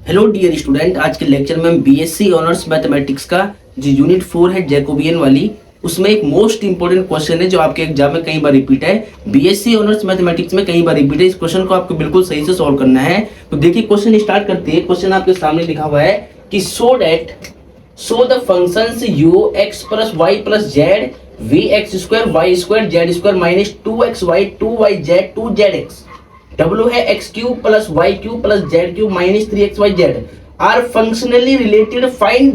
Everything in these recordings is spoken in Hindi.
हेलो डियर स्टूडेंट, आज के लेक्चर में हम बीएससी ऑनर्स मैथमेटिक्स का जो यूनिट 4 है जैकोबियन वाली, उसमें एक मोस्ट इंपोर्टेंट क्वेश्चन है जो आपके एग्जाम में कई बार रिपीट है। बीएससी ऑनर्स मैथमेटिक्स में कई बार रिपीट है। इस क्वेश्चन को आपको बिल्कुल सही से सॉल्व करना है। तो देखिए क्वेश्चन स्टार्ट करते हैं। क्वेश्चन आपके सामने लिखा हुआ है कि show the functions u x plus y plus z v x square y square z square minus 2xy 2yz 2zx W है X cube plus Y cube plus Z cube minus 3xyz are functionally related, find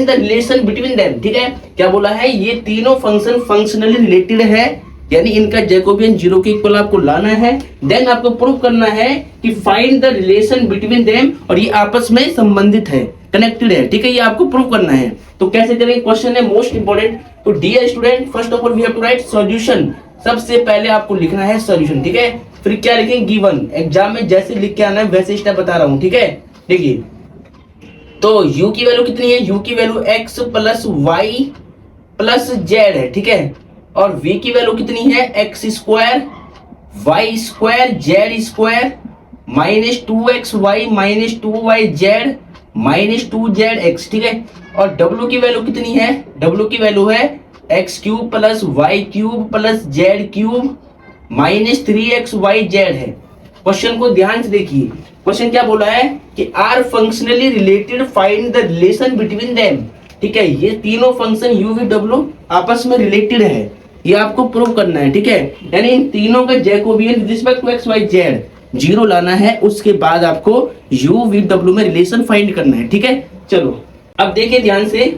the relation between them. ठीक है, क्या बोला है, ये तीनों फंक्शन फंक्शनली रिलेटेड है, यानी इनका जैकोबियन जीरो के इक्वल आपको लाना है। देन आपको प्रूव करना है कि find the relation between them, और ये आपस में संबंधित है, कनेक्टेड है। ठीक है, ये आपको प्रूव करना है। तो कैसे करेंगे, क्वेश्चन है मोस्ट इंपोर्टेंट। तो dear student, first of all we have to write solution. सबसे पहले आपको लिखना है सॉल्यूशन। ठीक है, फिर क्या लिखेंगे, गिवन। एग्जाम में जैसे लिख के आना है वैसे स्टेप बता रहा हूं। ठीक है, देखिए तो u की वैल्यू कितनी है, u की value x plus Y plus Z है। ठीक है, और v की वैल्यू कितनी है, x square Y square Z square minus 2xy minus 2yz minus 2zx। ठीक है, और w की वैल्यू कितनी है, w की वैल्यू है x cube plus Y cube plus Z cube minus 3xyz है। क्वेश्चन को ध्यान से देखिए। क्वेश्चन क्या बोला है कि are functionally related, find the relation between them. ठीक है, ये तीनों फंक्शन u v w आपस में रिलेटेड है, ये आपको प्रूव करना है। ठीक है, यानी इन तीनों का Jacobian with respect to xyz zero लाना है, उसके बाद आपको u v w में रिलेशन फाइंड करना है। ठीक है, चलो अब देखिए ध्यान से।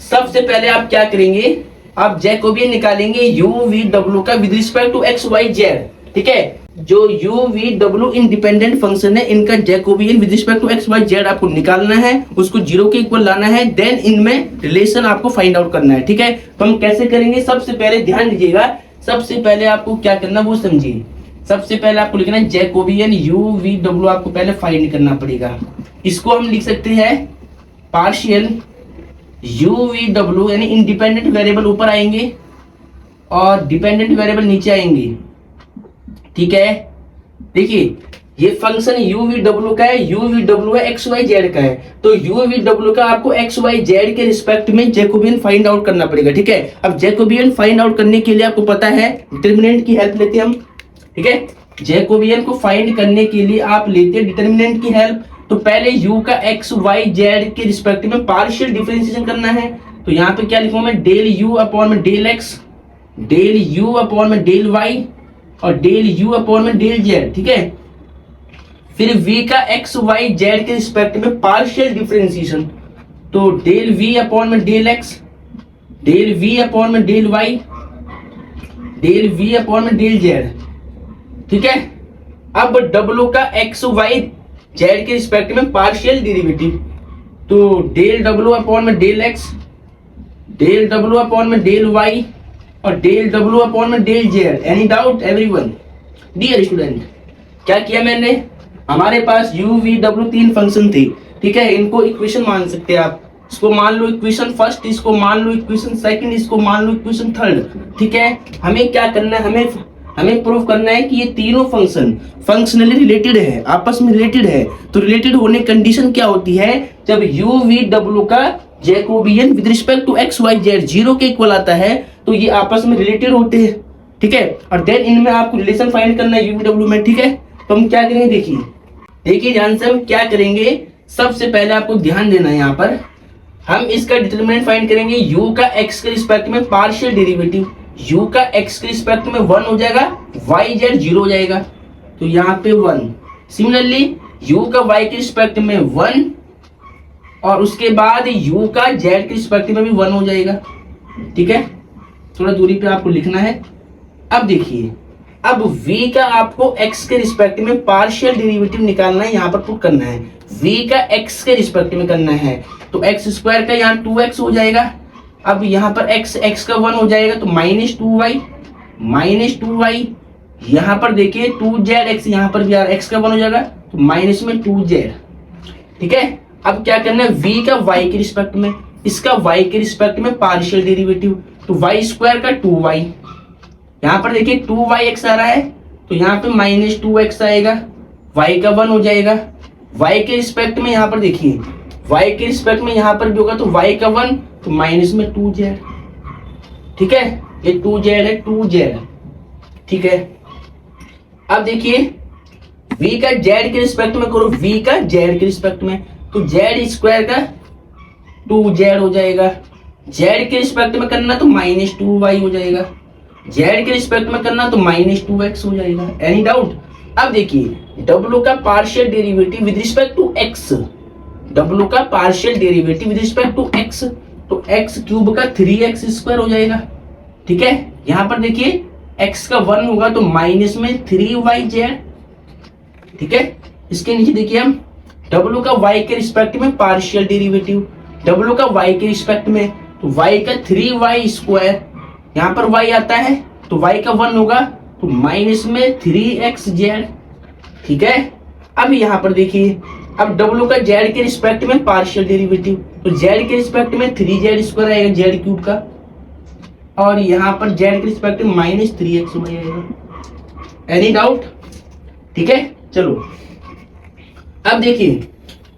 सबसे पहले आप क्या करेंगे, आप जैकोबियन निकालेंगे u v w का विद रिस्पेक्ट टू xyz। ठीक है, जो u v w independent function है, इनका Jacobian with respect to xyz आपको निकालना है, उसको जीरो के इक्वल लाना है। देन इनमें रिलेशन आपको फाइंड आउट करना है। ठीक है, तो हम कैसे करेंगे, सबसे पहले ध्यान दीजिएगा। सबसे पहले आपको क्या करना वो समझिए। सबसे पहले आपको लिखना है जैकोबियन u v w, आपको पहले फाइंड करना पड़ेगा। इसको हम लिख सकते हैं पार्शियल u v w, यानी इंडिपेंडेंट वेरिएबल ऊपर आएंगे और डिपेंडेंट वेरिएबल नीचे आएंगे। ठीक है, देखिए ये फंक्शन u v w का है, u v w है xyz का है, तो u v w का आपको xyz के रिस्पेक्ट में जैकोबियन फाइंड आउट करना पड़ेगा। ठीक है, अब जैकोबियन फाइंड आउट करने के लिए आपको पता है डिटरमिनेंट की हेल्प लेते हैं हम। ठीक है, जैकोबियन को फाइंड करने के लिए आप लेते हैं डिटरमिनेंट की हेल्प। तो पहले u का x y z के रिस्पेक्ट में पार्शियल डिफरेंशिएशन करना है। तो यहाँ पे क्या लिखूंगा मैं, डेल u अपॉन में del x, del u upon में डेल y और डेल u अपॉन में डेल z। ठीक है, फिर v का x y z के रिस्पेक्ट में पार्शियल डिफरेंशिएशन। तो डेल v अपॉन में del x, del v upon में del y, del v upon में डेल z। ठीक है, अब w का x y z के रिस्पेक्ट में पार्शियल डेरिवेटिव। तो डेल w अपॉन में del x, del w upon में डेल y और डेल w अपॉन में del z। Any doubt everyone? Dear student, क्या किया मैंने, हमारे पास u v w तीन फंक्शन थे। ठीक है, इनको इक्वेशन मान सकते हैं आप। इसको मान लो इक्वेशन फर्स्ट, इसको मान लो इक्वेशन सेकंड, इसको मान लो इक्वेशन थर्ड। ठीक है, हमें क्या करना है, हमें प्रूव करना है कि ये तीनों फंक्शन फंक्शनली रिलेटेड है, आपस में रिलेटेड है। तो रिलेटेड होने कंडीशन क्या होती है, जब u v w का Jacobian with respect to xyz zero के इक्वल आता है तो ये आपस में रिलेटेड होते हैं। ठीक है, और देन इनमें आपको रिलेशन फाइंड करना है u v w में। ठीक है, तो हम क्या करेंगे, देखिए ध्यान से हम क्या करेंगे। सबसे पहले आपको ध्यान देना है, यहाँ पर हम इसका डिटरमिनेंट फाइंड करेंगे। u का x के रिस्पेक्ट में पार्शियल डेरिवेटिव, u का x के रिस्पेक्ट में 1 हो जाएगा, yz 0 हो जाएगा, तो यहाँ पे 1। सिमिलरली u का y के रिस्पेक्ट में 1 और उसके बाद u का z के रिस्पेक्ट में भी 1 हो जाएगा। ठीक है, थोड़ा दूरी पे आपको लिखना है। अब देखिए, अब v का आपको x के रिस्पेक्ट में पार्शियल डेरिवेटिव निकालना है, यहाँ पर पुट करना है। v का x के रिस्पेक्ट में करना है, तो x स्क्वायर का यहाँ 2x हो जाएगा। अब यहाँ पर x का 1 हो जाएगा, तो माइनस 2y, यहाँ पर देखिए 2zx, यहाँ पर भी x का 1 हो जाएगा, तो माइनस में 2z। ठीक है, अब क्या करना है, v का y के रिस्पेक्ट में, इसका y के रिस्पेक्ट में पार्शियल डेरिवेटिव। तो y स्क्वायर का 2y, यहाँ पर देखिए 2yx आ रहा है, तो यहाँ पे माइनस 2x आएगा, y का 1 हो जाएगा। y के रिस्पेक्ट में यहाँ पर देखिए, y के रिस्पेक्ट में यहाँ पर भी होगा तो y का 1 तो माइनस में 2z, ठीक है, ये 2z है, 2z, ठीक है। अब देखिए v का z के रिस्पेक्ट में करो, v का z के रिस्पेक्ट में, तो z स्क्वायर का 2z हो जाएगा, z के रिस्पेक्ट में करना तो माइनस 2y हो जाएगा, z के रिस्पेक्ट में करना तो माइनस 2x हो जाएगा। Any doubt? अब देखिए w का partial derivative with respect to x, w का partial derivative with respect to x, तो x क्यूब का 3x स्क्वायर हो जाएगा, ठीक है। यहां पर देखिए x का 1 होगा तो माइनस में 3yz, ठीक है। इसके नीचे देखिए हम w का y के रिस्पेक्ट में पार्शियल डेरिवेटिव, w का y के रिस्पेक्ट में तो y का 3y स्क्वायर, यहाँ पर y आता है तो y का 1 होगा तो माइनस में 3xz, ठीक है। अब यहाँ पर देखिए अब w का z के रिस्पेक्ट में पार्शियल डेरिवेटिव, तो z के रिस्पेक्ट में 3z स्क्वायर आएगा z क्यूब का, और यहाँ पर z के रिस्पेक्ट में माइनस 3x हो जाएगा। Any doubt? ठीक है, चलो अब देखिए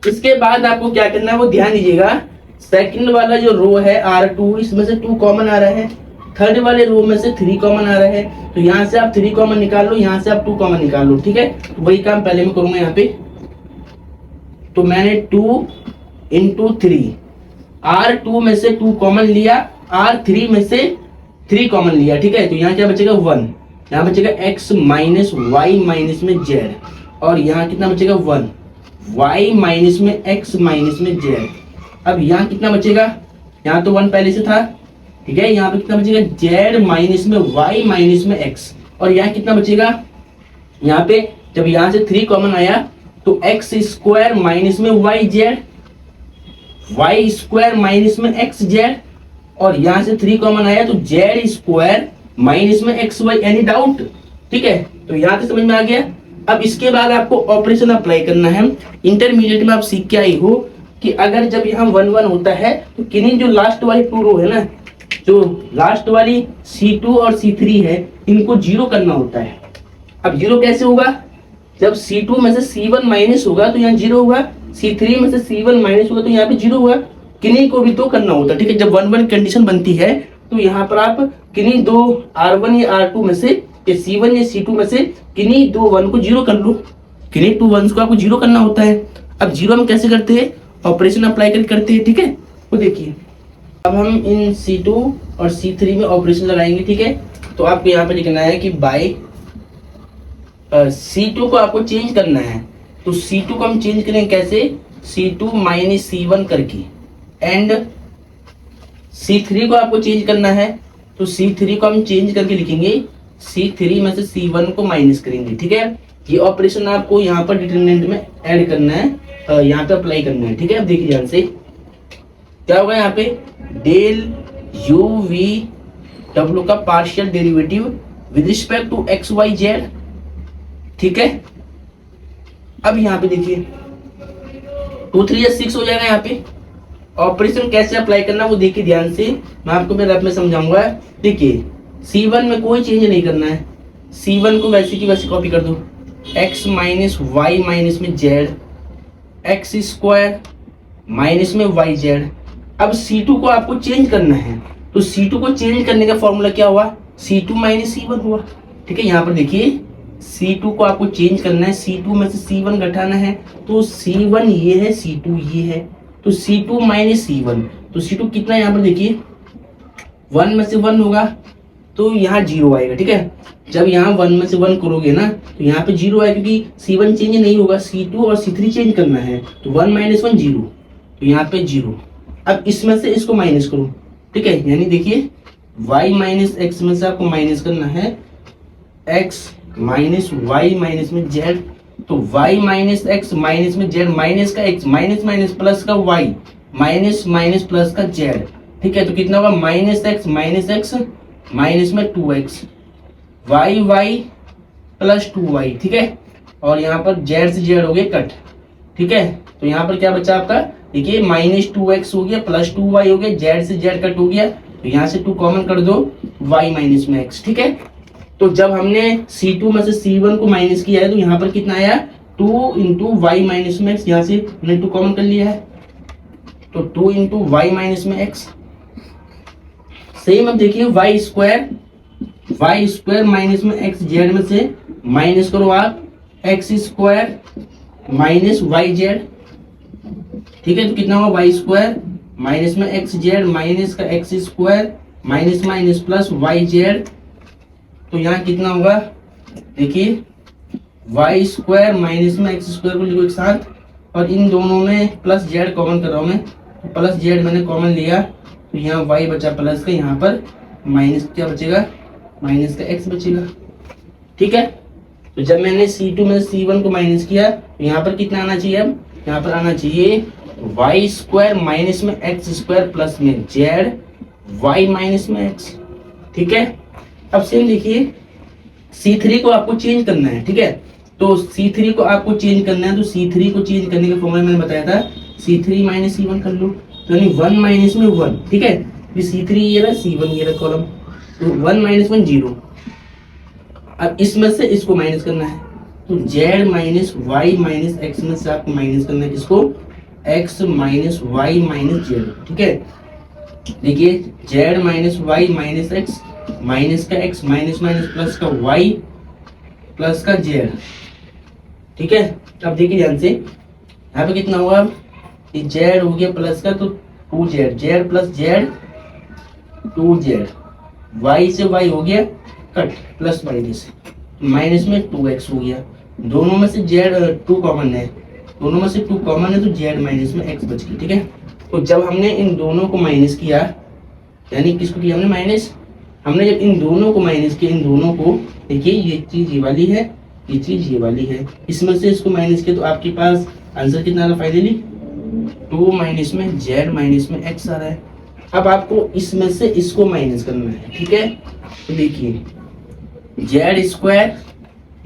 इसके बाद आपको क्या करना है वो ध्यान दीजिएगा। सेकंड वाला जो रो है R2, इसमें से 2 कॉमन आ रहा है, थर्ड वाले रो में से 3 कॉमन आ रहा है, तो यहाँ से आप 3 कॉमन निकाल लो, यहाँ से आप 2 कॉमन निकाल लो, ठीक है। तो वही काम पहले मैं करूंगा यहाँ पे, तो मैंने 2 इंटू 3, R2 में से 2 कॉमन लिया, R3 में से 3 कॉमन लिया, ठीक है। तो यहाँ क्या बचेगा 1, यहाँ बचेगा x माइनस वाई माइनस में z, और यहाँ कितना बचेगा 1, y माइनस में x माइनस में z। अब यहाँ कितना बचेगा, यहाँ तो 1 पहले से था, ठीक है। यहाँ पे कितना बचेगा z माइनस में y माइनस में x, और यहाँ कितना बचेगा, यहाँ पे जब यहाँ से 3 कॉमन आया तो x स्क्वायर माइनस में yz, y स्क्वायर माइनस में xz, और यहाँ से 3 कॉमन आया तो z स्क्वायर माइनस में xy। Any doubt? ठीक है, तो यहाँ तक समझ में आ गया। अब इसके बाद आपको ऑपरेशन अप्लाई करना है। इंटरमीडिएट में आप सीख के आई हो कि अगर जब यहाँ 1 1 होता है तो किन्हीं जो लास्ट वाली 2 रो है ना, जो लास्ट वाली C2 और C3 है, इनको 0 करना होता है। अब 0 कैसे होगा, जब C2 में से C1 माइनस होगा तो यहाँ 0 होगा, C3 में से C1 माइनस होगा तो यहाँ पे 0 होगा, किन्हीं को भी तो करना होता है, ठीक है। जब 1 1 कंडीशन बनती है तो यहाँ पर आप किन्हीं 2 R1 या R2 में से या C1 या C2 में से किन्हीं 2 1 को 0 कर लो, किन्हीं 2 1 को आपको 0 करना होता है। अब 0 हम कैसे करते हैं, ऑपरेशन अप्लाई करते हैं, ठीक है। वो देखिए अब हम इन C2 और C3 में ऑपरेशन लगाएंगे, ठीक है। तो आपको यहाँ पे लिखना है कि बाय C2 को आपको चेंज करना है, तो C2 को हम चेंज करेंगे कैसे, C2 माइनस C1 करके, एंड C3 को आपको चेंज करना है तो C3 को हम चेंज करके लिखेंगे C3 में से C1 को माइनस करेंगे, ठीक है। ये ऑपरेशन आपको यहाँ पर डिटरमिनेंट में ऐड करना है, यहाँ पे अप्लाई करना है, ठीक है। अब देखिए ध्यान से क्या होगा, यहाँ पे डेल u v w का partial derivative with respect to x y z, ठीक है। अब यहाँ पे देखिए 2 3 6 हो जाएगा। यहाँ पे ऑपरेशन कैसे अप्लाई करना वो देखिए ध्यान से, मैं आपको मेरे रफ में समझाऊंगा। देखिए C1 में कोई चेंज नहीं करना है, C1 को वैसे की वैसे कॉपी कर दो, x माइनस वाई माइनस में z, x स्क्वायर माइनस में वाई जेड। अब C2 को आपको चेंज करना है, तो C2 को चेंज करने का फॉर्मूला क्या हुआ, C2 माइनस C1 हुआ, ठीक है। यहाँ पर देखिए C2 को आपको चेंज करना है, C2 में से C1 घटाना है, तो C1 ये है, C2 ये है, तो C2 माइनस C1, तो C2 कितना है, यहाँ पर देखिए 1 में से 1 होगा तो यहाँ 0 आएगा, ठीक है। जब यहाँ 1 में से 1 करोगे ना तो यहाँ पे 0 आएगा, क्योंकि C1 चेंज नहीं होगा, C2 और C3 चेंज करना है, तो 1 माइनस 1 0, तो यहाँ पे 0। अब इसमें से इसको माइनस करो, ठीक है। यानी देखिए y माइनस x में से आपको माइनस करना है x माइनस y माइनस में z, तो y माइनस x माइनस में z, माइनस का x माइनस माइनस प्लस का y माइनस माइनस प्लस का z, ठीक है। तो कितना होगा माइनस x माइनस में 2x, y प्लस 2y, ठीक है। और यहाँ पर z से z हो गए कट, ठीक है। तो यहाँ पर क्या बचा आपका, देखिए माइनस 2x हो गया प्लस 2y हो गया, z से z कट हो गया, तो यहाँ से 2 कॉमन कर दो, y माइनस में x, ठीक है। तो जब हमने C2 में से C1 को माइनस किया है तो यहाँ पर कितना आया 2 इंटू वाई माइनस में एक्स, यहाँ से हमने 2 कॉमन कर लिया है, तो 2 इंटू वाई माइनस में एक्स। सेम अब देखिए वाई स्क्वायर माइनस में एक्स जेड में से माइनस करो आप x square minus Y Z, ठीक है। तो कितना होगा वाई स्क्वायर माइनस में एक्स जेड माइनस का x square minus minus plus Y z. तो यहाँ कितना होगा देखिए वाई स्क्वायर माइनस में एक्स स्क्वायर को लिखो एक साथ, और इन दोनों में प्लस जेड कॉमन कर रहा हूँ मैं, तो प्लस जेड मैंने कॉमन लिया, तो यहाँ वाई बचा प्लस का, यहाँ पर माइनस क्या बचेगा, माइनस का एक्स बचेगा, ठीक है। तो जब मैंने C2 में C1 को माइनस किया तो यहाँ पर कितना आना चाहिए, अब यहाँ पर आना चाहिए वाई स्क्वायर माइनस में एक्स स्क्वायर प्लस में जेड वाई माइनस में एक्स, ठीक है। अब सेम देखिए C3 को आपको चेंज करना है, ठीक है। तो C3 को आपको चेंज करना है, तो C3 को चेंज करने का फॉर्मूला मैंने बताया था C3 माइनस C1 कर लो, तो यानी 1 माइनस में 1, ठीक है। C3 ये रहा, C1 ये रहा कॉलम, तो 1 माइनस 1 0। अब इसमें से इसको माइनस करना है, तो z minus y minus x में से आपको माइनस करना है किसको, x minus y minus z, ठीक है। देखिए z minus y minus x minus का x माइनस माइनस प्लस का y प्लस का z, ठीक है। अब देखिए ध्यान से यहाँ पे कितना होगा, z हो गया प्लस का तो 2z, z plus z 2z, y से y हो गया कट प्लस माइनस, माइनस में 2x हो गया, दोनों में से z 2 कॉमन है, दोनों में से 2 कॉमन है, तो z माइनस में x बच गया, ठीक है। तो जब हमने इन दोनों को माइनस किया, यानी किसको किया हमने माइनस, हमने जब इन दोनों को माइनस किया, इन दोनों को देखिए ये चीज ये वाली है, ये चीज ये वाली है, इसमें से इसको माइनस किया, तो आपके पास आंसर कितना आ रहा फाइनली 2 माइनस में z माइनस में x आ रहा है। अब आपको इसमें से इसको माइनस करना है, ठीक है। तो देखिए Z square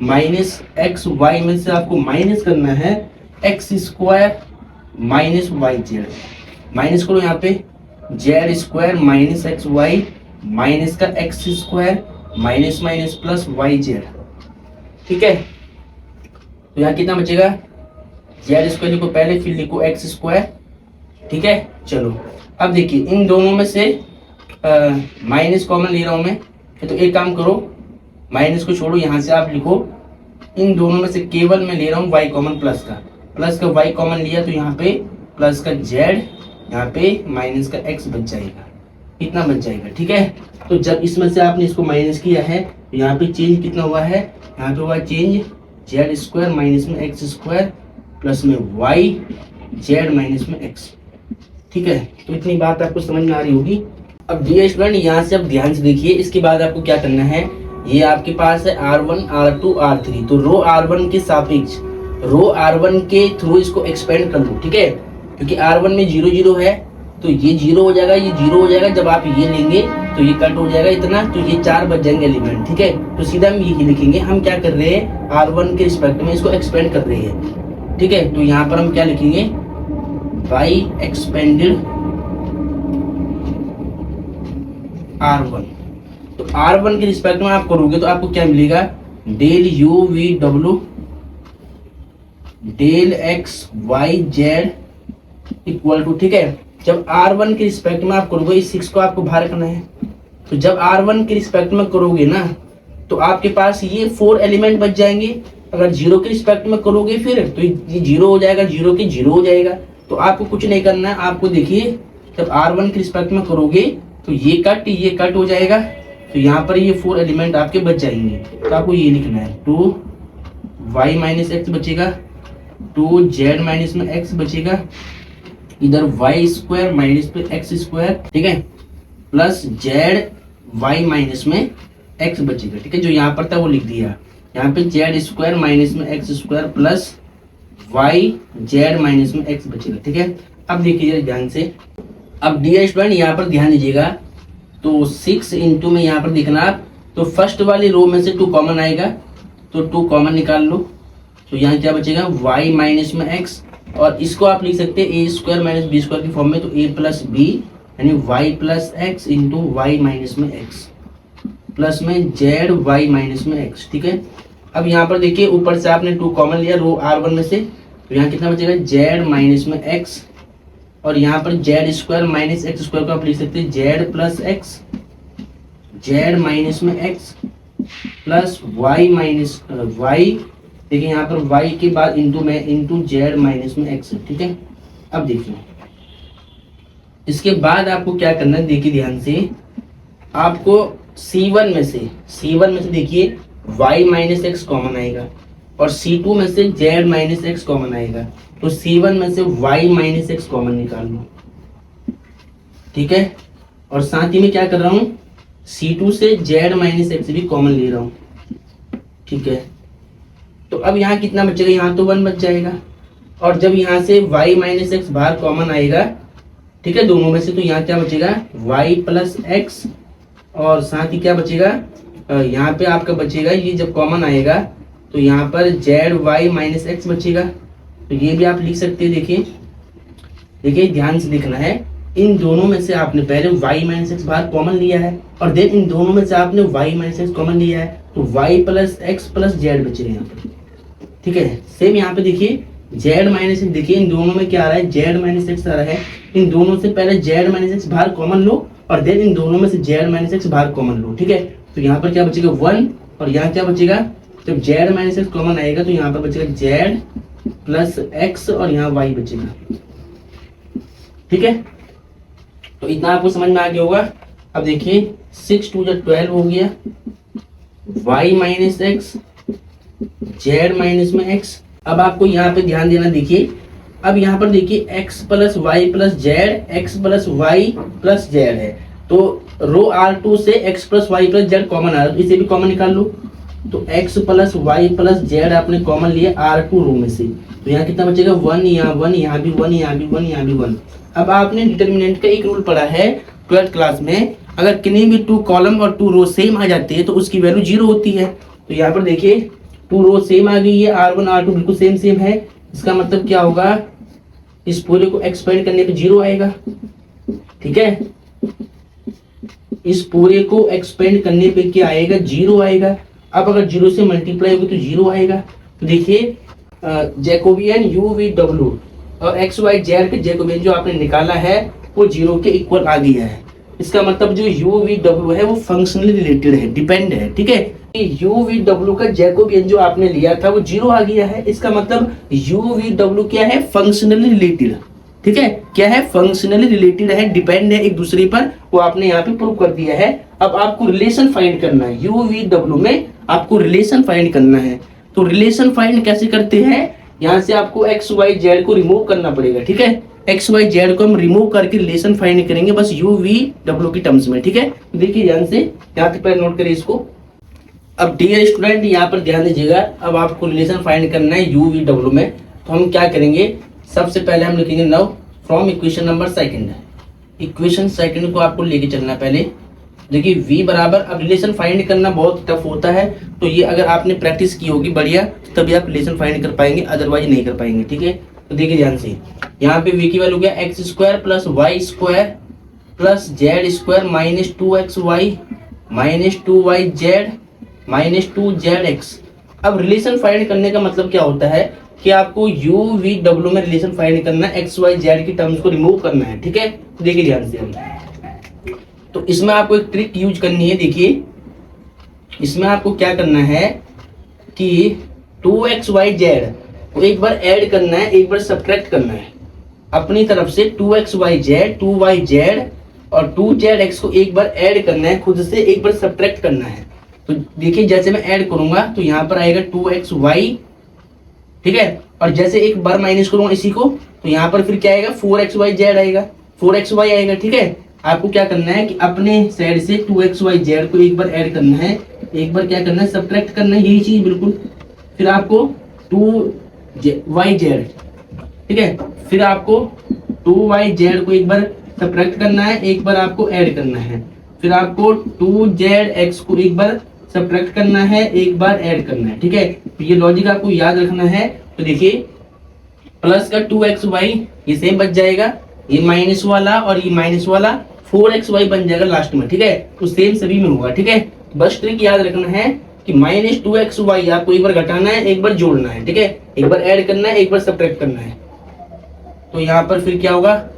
minus x Y में से आपको माइनस करना है X square minus Y Z, minus करो यहाँ पे Z square minus x Y minus का x square minus minus plus Y Z, ठीक है। तो यहाँ कितना बचेगा, जेड स्क्वायर लिखो पहले, फिर लिखो एक्स स्क्वायर, ठीक है। चलो अब देखिए इन दोनों में से माइनस कॉमन ले रहा हूं मैं, तो एक काम करो माइनस को छोड़ो, यहाँ से आप लिखो इन दोनों में से केवल मैं ले रहा हूँ y कॉमन, प्लस का y कॉमन लिया, तो यहाँ पे प्लस का z, यहाँ पे माइनस का x बच जाएगा, इतना बच जाएगा, ठीक है। तो जब इसमें से आपने इसको माइनस किया है तो यहाँ पे चेंज कितना हुआ है, यहाँ पे हुआ चेंज z स्क्वायर माइनस में एक्स स्क्वायर प्लस में y z माइनस में x, ठीक है। तो इतनी बात आपको समझ में आ रही होगी। अब डियर स्टूडेंट यहाँ से अब ध्यान से देखिए, इसके बाद आपको क्या करना है, ये आपके पास है R1 R2 R3, तो रो R1 के सापेक्ष रो R1 के थ्रू इसको एक्सपेंड कर लो, ठीक है। क्योंकि R1 में 0 0 है, तो ये 0 हो जाएगा, ये 0 हो जाएगा, जब आप ये लेंगे तो ये कट हो जाएगा इतना, तो ये 4 बच जाएंगे एलिमेंट, ठीक है। तो सीधा हम यही लिखेंगे, हम क्या कर रहे हैं R1 के रिस्पेक्ट में इसको एक्सपेंड कर रहे हैं, ठीक है। तो यहाँ पर हम क्या लिखेंगे, बाई एक्सपेंडेड R1। तो R1 के रिस्पेक्ट में आप करोगे तो आपको क्या मिलेगा, डेल यू वी डब्ल्यू del x y z equal to, ठीक है। जब R1 के रिस्पेक्ट में आप करोगे, इस 6 को आपको बाहर रखना है, तो जब R1 के रिस्पेक्ट में करोगे ना तो आपके पास ये 4 एलिमेंट बच जाएंगे। अगर 0 के रिस्पेक्ट में करोगे फिर तो ये 0 हो जाएगा, 0 के 0 हो जाएगा। तो आपको कुछ नहीं करना है, आपको देखिए जब R1 के रिस्पेक्ट में करोगे तो ये कट हो जाएगा, तो यहाँ पर ये 4 एलिमेंट आपके बच जाएंगे। तो आपको ये लिखना है 2y माइनस एक्स बचेगा, 2z माइनस में x बचेगा, इधर y स्क्वायर माइनस पे x स्क्वायर, ठीक है, प्लस z y माइनस में x बचेगा, ठीक है। जो यहाँ पर था वो लिख दिया, यहाँ पे z स्क्वायर माइनस में x square plus y z minus में x बचेगा, ठीक है। अब देखिए ध्यान से, अब डियर स्टूडेंट यहाँ पर ध्यान दीजिएगा, तो 6 इंटू में यहाँ पर देखना आप, तो फर्स्ट वाली रो में से 2 कॉमन आएगा, तो 2 कॉमन निकाल लो, तो यहाँ क्या बचेगा y माइनस में x, और इसको आप लिख सकते हैं a square minus b square की फॉर्म में, तो a प्लस बी यानी y plus x into y minus में x प्लस में z y माइनस में x, ठीक है। अब यहाँ पर देखिए ऊपर से आपने 2 कॉमन लिया रो R1 में से, तो यहाँ कितना बचेगा z माइनस में x, और यहाँ पर Z square minus X square को आप लिख सकते हैं Z plus X, Z minus में X plus Y minus Y, देखिए यहाँ पर वाई के बाद इंटू में इंटू जेड माइनस में एक्स, ठीक है। अब देखिए इसके बाद आपको क्या करना है, देखिए ध्यान से, आपको C1 में से देखिए y माइनस एक्स कॉमन आएगा और C2 में से z माइनस एक्स कॉमन आएगा, तो C1 में से y माइनस एक्स कॉमन निकाल लो, ठीक है। और साथ ही में क्या कर रहा हूँ, C2 से z माइनस एक्स भी कॉमन ले रहा हूँ, ठीक है। तो अब यहाँ कितना बचेगा, यहाँ तो 1 बच जाएगा, और जब यहाँ से y माइनस एक्स बाहर कॉमन आएगा, ठीक है, दोनों में से, तो यहाँ क्या बचेगा y प्लस एक्स, और साथ ही क्या बचेगा, यहाँ पे आपका बचेगा, ये जब कॉमन आएगा तो यहाँ पर जेड वाई माइनस एक्स बचेगा, तो ये भी आप लिख सकते हैं। देखिए ध्यान से लिखना है, इन दोनों में से आपने पहले y माइनस एक्स बाहर कॉमन लिया है और देन इन दोनों में से आपने y माइनस एक्स कॉमन लिया है, तो y plus x plus Z बचेगा यहाँ पर, ठीक है। सेम यहाँ पे देखिए जेड माइनस एक्स, देखिए इन दोनों में क्या आ रहा है, जेड माइनस एक्स आ रहा है, इन दोनों से पहले जेड माइनस एक्स बाहर कॉमन लो और देन इन दोनों में से जेड माइनस एक्स बाहर कॉमन लो, ठीक है। तो यहाँ पर क्या बचेगा 1, और यहाँ क्या बचेगा, जब जेड माइनस एक्स कॉमन आएगा तो यहाँ पर बचेगा जेड प्लस एक्स और यहाँ वाई बचेगा, ठीक है। तो इतना आपको समझ में आ गया होगा। अब देखिए 6 2 12 हो गया, y minus x Z minus में एक्स। अब आपको यहाँ पे ध्यान देना, देखिए अब यहाँ पर देखिए x plus Y plus Z, X plus Y plus Z है, तो रो R2 से x plus Y plus Z common आ रहा है, तो इसे भी कॉमन निकाल लो, तो x plus Y plus z आपने कॉमन लिया R2 रो में से, तो यहाँ कितना बचेगा 1, यहाँ 1, यहाँ भी 1, यहाँ भी 1, यहाँ भी 1। अब आपने डिटर्मिनेंट का एक रूल पढ़ा है 12th क्लास में, अगर किन्हीं भी 2 कॉलम और 2 रो सेम आ जाते हैं तो उसकी वैल्यू 0 होती है। तो यहाँ पर देखिए 2 रो सेम आ गई है, R1 R2 बिल्कुल सेम है, इसका मतलब क्या होगा, इस पूरे को एक्सपेंड करने पे 0 आएगा, ठीक है। इस पूरे को एक्सपेंड करने पे क्या आएगा, 0 आएगा। अब अगर 0 से मल्टीप्लाई होगी तो 0 आएगा। तो देखिए जैकोबियन यू वी डब्ल्यू और एक्स वाई जेड के जैकोबियन जो आपने निकाला है वो 0 के इक्वल आ गया है। इसका मतलब जो यू वी डब्ल्यू है वो फंक्शनली रिलेटेड है, डिपेंड है, ठीक है। यू वी डब्ल्यू का जैकोबियन जो आपने लिया था वो 0 आ गया है, इसका मतलब यू वी डब्ल्यू क्या है, फंक्शनली रिलेटेड, ठीक है। क्या है, फंक्शनली रिलेटेड है, डिपेंड है एक दूसरे पर, वो आपने यहाँ पे प्रूव कर दिया है। अब आपको रिलेशन फाइंड करना है, यू वी डब्ल्यू में आपको रिलेशन फाइंड करना है। तो रिलेशन फाइंड कैसे करते हैं, यहाँ से आपको एक्स वाई जेड को रिमूव करना पड़ेगा, ठीक है। एक्स वाई जेड को हम रिमूव करके रिलेशन फाइंड करेंगे बस यू वी डब्ल्यू की टर्म्स में, ठीक है। तो देखिए ध्यान से, यहाँ पे पहले नोट करिए इसको। अब डियर स्टूडेंट यहाँ पर ध्यान दीजिएगा, अब आपको रिलेशन फाइंड करना है यू वी डब्ल्यू में, तो हम क्या करेंगे, सबसे पहले हम लिखेंगे now from equation number second. Equation second को आपको लेके चलना पहले। देखिए v बराबर, अब रिलेशन फाइंड करना बहुत टफ होता है, तो ये अगर आपने प्रैक्टिस की होगी बढ़िया तभी आप रिलेशन फाइंड कर पाएंगे, अदरवाइज नहीं कर पाएंगे, ठीक है। तो देखिए ध्यान से, यहाँ पे v की वैल्यू क्या, x square plus y square plus z square minus 2xy minus 2yz minus 2zx। अब रिलेशन फाइंड करने का मतलब क्या होता है कि आपको यू वी डब्ल्यू में रिलेशन फाइंड करना है, एक्स वाई जेड की टर्म्स को रिमूव करना है, ठीक है। देखिए ध्यान से हम, तो इसमें आपको एक ट्रिक यूज करनी है। देखिए इसमें आपको क्या करना है कि 2xyz को एक बार ऐड करना है, एक बार सब्ट्रैक्ट करना है अपनी तरफ से। 2xyz 2yz और 2zx को एक बार ऐड करना है, खुद से एक बार सब्ट्रैक्ट करना है। तो देखिए जैसे मैं ऐड करूंगा तो यहाँ पर आएगा 2xy, ठीक है, और जैसे एक बार माइनस करूंगा इसी को तो यहाँ पर फिर क्या आएगा, 4xyz आएगा, 4xy आएगा, ठीक है। आपको क्या करना है कि अपने साइड से 2xyz को एक बार ऐड करना है, एक बार क्या करना है, सब्ट्रैक्ट करना है, यही चीज बिल्कुल। फिर आपको 2yz, ठीक है, फिर आपको 2yz को एक बार सब्ट्रैक्ट करना है, एक बार आपको ऐड करना है, फिर आपको 2zx को एक बार सब्ट्रैक्ट करना है, एक बार ऐड करना है, ठीक है। तो ये लॉजिक आपको याद रखना है। तो देखिए प्लस का 2xy ये सेम बच जाएगा, ये माइनस वाला और ये माइनस वाला 4xy बन जाएगा लास्ट में, ठीक है। तो सेम सभी में होगा, ठीक है। बस ट्रिक याद रखना है कि -2xy आपको एक बार घटाना है, एक बार जोड़ना है, ठीक है, एक बार ऐड करना है, एक बार सब्ट्रैक्ट करना है। तो यहाँ पर फिर क्या होगा,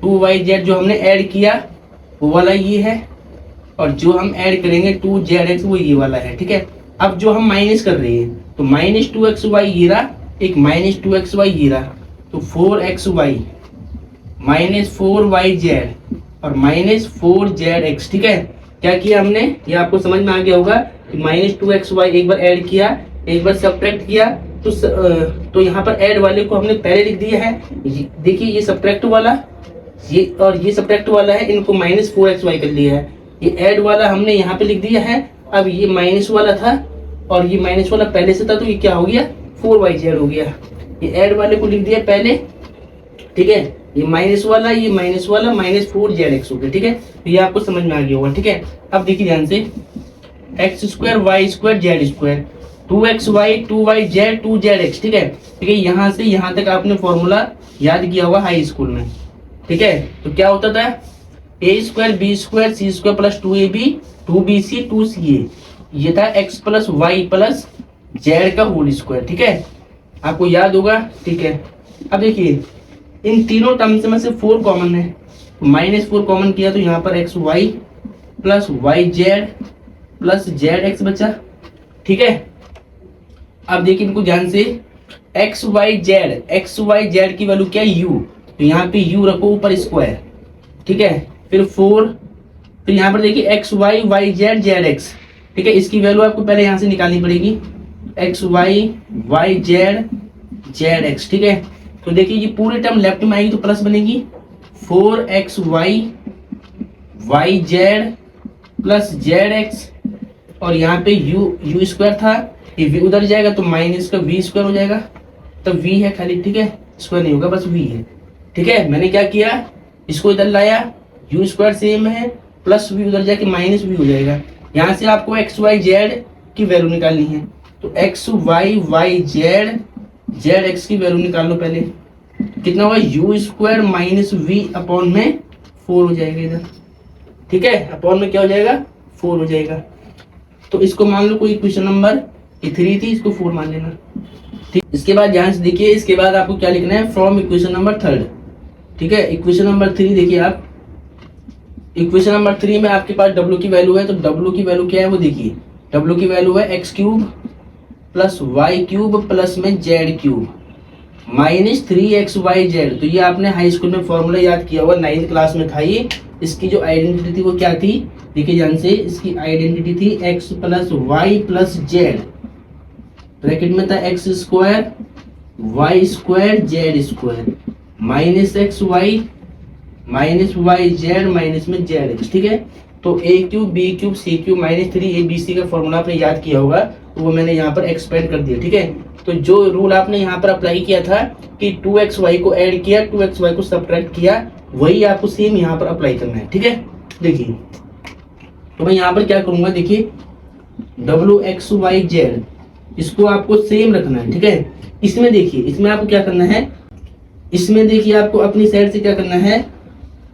2yz जो हमने ऐड किया वो वाला ये है, और जो हम ऐड करेंगे 2zx वो ये वाला है, ठीक है। अब जो हम माइनस कर रहे हैं तो -2xy ये रहा, एक -2xy ये रहा, तो 4xy -4yz और -4zx, ठीक है। क्या किया हमने, ये आपको समझ में आ गया होगा कि -2xy एक बार ऐड किया, एक बार सब्ट्रैक्ट किया, तो यहाँ पर ऐड वाले को हमने पहले लिख दिया है। देखिए ये सब्ट्रैक्ट वाला, ये और ये सब्ट्रैक्ट वाला है, इनको -4xy कर लिया है। ये ऐड वाला हमने यहाँ पे लिख दिया है। अब ये माइनस वाला था और ये माइनस वाला पहले से था, तो ये क्या हो गया, 4yz हो गया। ये ऐड वाले को लिख दिया पहले, ठीक है, ये माइनस वाला -4zx हो गया, ठीक है। तो ये आपको समझ में आ गया होगा, ठीक है। अब देखिए ध्यान से, x² y² z², 2xy 2yz 2zx, ठीक है। ठीक है, यहाँ से यहाँ तक आपने फॉर्मूला याद किया होगा हाई स्कूल में, ठीक है। तो क्या होता था, a² b² c² plus 2ab 2bc 2ca, ये था x plus Y plus z का होल स्क्वायर, ठीक है, आपको याद होगा, ठीक है। अब देखिए इन तीनों टर्म्स में से 4 कॉमन है, -4 कॉमन किया तो यहाँ पर x y plus Y z plus Z x बचा, ठीक है। अब देखिए इनको ध्यान से, एक्स वाई जेड की वैल्यू क्या है, u, तो यहाँ पे u रखो ऊपर स्क्वायर, ठीक है। फिर 4, फिर यहाँ पर देखिए x y z z x, ठीक है, इसकी वैल्यू आपको पहले यहाँ से निकालनी पड़ेगी, x y z z x, ठीक है। तो देखिए ये पूरी टर्म लेफ्ट में आएगी तो प्लस बनेगी, 4xy y z plus Z x, और यहाँ पे u स्क्वायर था, ये v उधर जाएगा तो माइनस का v स्क्वायर हो जाएगा, तो v है खाली, ठीक है, स्क्वायर नहीं होगा, बस v है, ठीक है। मैंने क्या किया, इसको इधर लाया, u स्क्वायर सेम है, प्लस v उधर जाके माइनस v हो जाएगा। यहाँ से आपको एक्स वाई जेड की वैल्यू निकालनी है, तो x y z z x की वैल्यू निकाल लो पहले, कितना होगा, u square minus v upon में 4 हो जाएगा इधर, ठीक है, अपॉन में क्या हो जाएगा, 4 हो जाएगा। तो इसको मान लो कोई इक्वेशन नंबर 3 थी, इसको 4 मान लेना, ठीक। इसके बाद ध्यान से देखिए, इसके बाद आपको क्या लिखना है, फ्रॉम इक्वेशन नंबर 3, ठीक है। इक्वेशन नंबर 3 देखिए आप, इक्वेशन नंबर 3 में आपके पास w की वैल्यू है, तो w की वैल्यू क्या है वो देखिए, w की वैल्यू है x³ प्लस y³ प्लस में z³ माइनस 3xyz। तो ये आपने हाई स्कूल में फॉर्मूला याद किया होगा, 9th क्लास में था ये। इसकी जो आइडेंटिटी थी वो क्या थी, देखिए ध्यान से, इसकी आइडेंटिटी थी x plus Y plus z, bracket में था x square Y square Z square minus x y Z minus में जेड एक्स, ठीक है। तो a³ b³ c³ minus 3abc का फॉर्मूला आपने याद किया होगा, तो वो मैंने यहाँ पर एक्सपेंड कर दिया, ठीक है। तो जो रूल आपने यहाँ पर अप्लाई किया था कि 2xy को ऐड किया, 2xy को सब्ट्रैक्ट किया, वही आपको सेम यहाँ पर अप्लाई करना है, ठीक है। देखिए तो मैं यहाँ पर क्या करूंगा, देखिए wxyz, इसको आपको सेम रखना है, ठीक है। इसमें देखिए, इसमें आपको क्या करना है, इसमें देखिए आपको अपनी साइड से क्या करना है,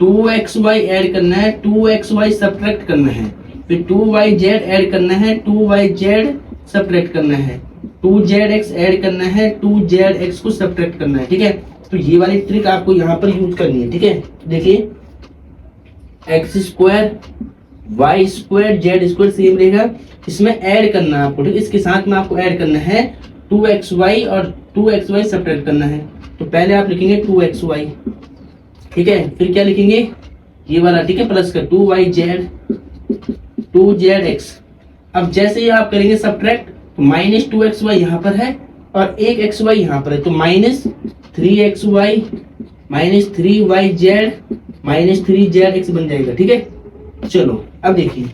2xy ऐड करना है, 2xy सब्ट्रैक्ट करना है, फिर 2yz ऐड करना है, 2yz सब्ट्रैक्ट करना है, 2zx ऐड करना है, 2zx को सब्ट्रैक्ट करना है, ठीक है। तो ये वाली ट्रिक आपको यहाँ पर यूज करनी है, ठीक है। देखिए x square Y square Z square same रहेगा, इसमें ऐड करना है आपको, ठीक है। इसके साथ में आपको ऐड करना है 2xy और 2xy सब्ट्रैक्ट करना है। तो पहले आप लिखेंगे 2xy, ठीक है, फिर क्या लिखेंगे, ये वाला, ठीक है, प्लस का 2yz 2zx। अब जैसे ही आप करेंगे सब्ट्रैक्ट, तो माइनस 2xy यहाँ पर है और एक xy यहाँ पर है, तो minus 3xy minus 3yz minus 3zx बन जाएगा, ठीक है। चलो अब देखिए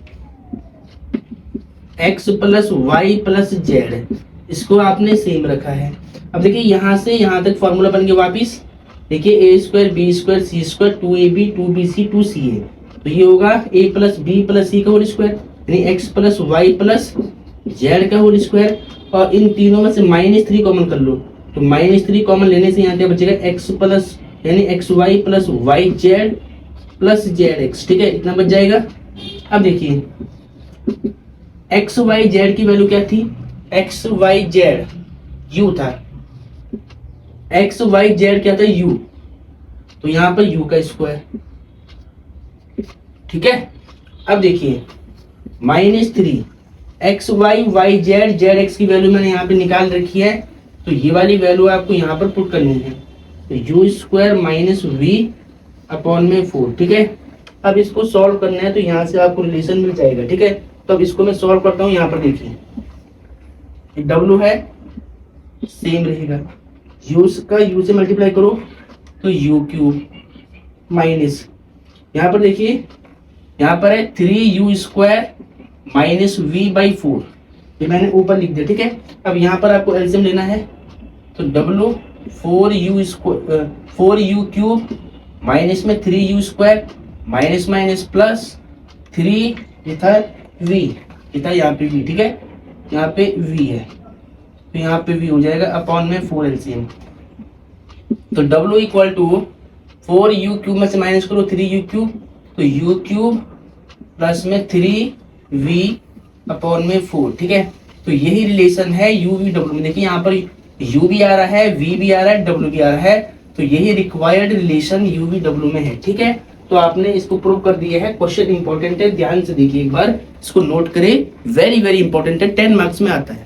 x plus Y plus z, इसको आपने सेम रखा है। अब देखिए यहाँ से यहाँ तक फॉर्मूला बन गया वापिस, देखिए a square b square c square 2ab 2bc 2ca, तो ये होगा a plus b plus c का होल स्क्वायर, यानी x plus Y plus z का होल स्क्वायर, और इन तीनों में से -3 कॉमन कर लो, तो -3 कॉमन लेने से यहाँ क्या बचेगा, x प्लस यानी xy plus Y z plus Z x, ठीक है, इतना बच जाएगा। अब देखिए एक्स वाई जेड की वैल्यू क्या थी, एक्स वाई जेड यू था, एक्स वाई जेड क्या था यू, तो यहां पर यू का स्क्वायर, ठीक है। अब देखिए -3 x y y z z x की वैल्यू मैंने यहाँ पे निकाल रखी है, तो ये वाली वैल्यू आपको यहाँ पर पुट करनी है, तो u square minus v upon में 4, ठीक है। अब इसको सॉल्व करना है तो यहाँ से आपको रिलेशन मिल जाएगा, ठीक है। तो अब इसको मैं सॉल्व करता हूँ, यहाँ पर देखिए डब्ल्यू है सेम रहेगा, यू का यू से मल्टीप्लाई करो तो यू क्यूब माइनस, यहाँ पर देखिए यहाँ पर है 3u square minus we by 4, ये मैंने ऊपर लिख दिया, ठीक है। अब यहाँ पर आपको एलसीएम लेना है, तो डब्ल्यू 4u क्यूब माइनस में 3u square minus minus plus 3 ये था v, ये था यहाँ पे v, ठीक है, यहाँ पे v है, तो यहाँ पे v हो जाएगा अपॉन में 4 एलसीएम, तो w equal to 4u cube में से माइनस करो 3u क्यूब, तो u क्यूब प्लस में 3v अपॉन में 4, ठीक है। तो यही रिलेशन है u v w में, देखिए यहाँ पर u भी आ रहा है, v भी आ रहा है, w भी आ रहा है, तो यही required relation u v w में है, ठीक है। तो आपने इसको प्रूव कर दिया है, क्वेश्चन इंपॉर्टेंट है, ध्यान से देखिए एक बार, इसको नोट करें, वेरी वेरी इंपॉर्टेंट है, 10 मार्क्स में आता है।